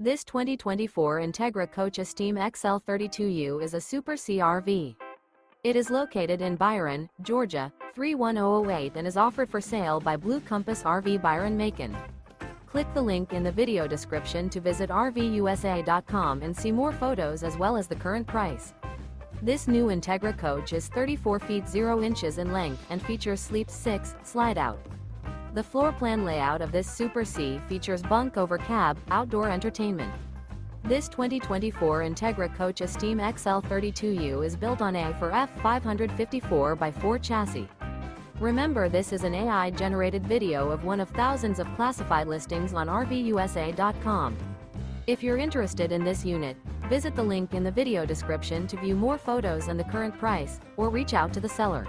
This 2024 Entegra Coach Esteem XL 32U is a Super C RV. It is located in Byron, Georgia, 31008 and is offered for sale by Blue Compass RV Byron-Macon. Click the link in the video description to visit RVUSA.com and see more photos as well as the current price. This new Entegra Coach is 34 feet 0 inches in length and features Sleep 6 Slideout. The floor plan layout of this Super C features Bunk Over Cab, outdoor entertainment. This 2024 Entegra Coach Esteem XL 32U is built on a For F550 4x4 chassis. Remember, this is an AI-generated video of one of thousands of classified listings on RVUSA.com. If you're interested in this unit, visit the link in the video description to view more photos and the current price, or reach out to the seller.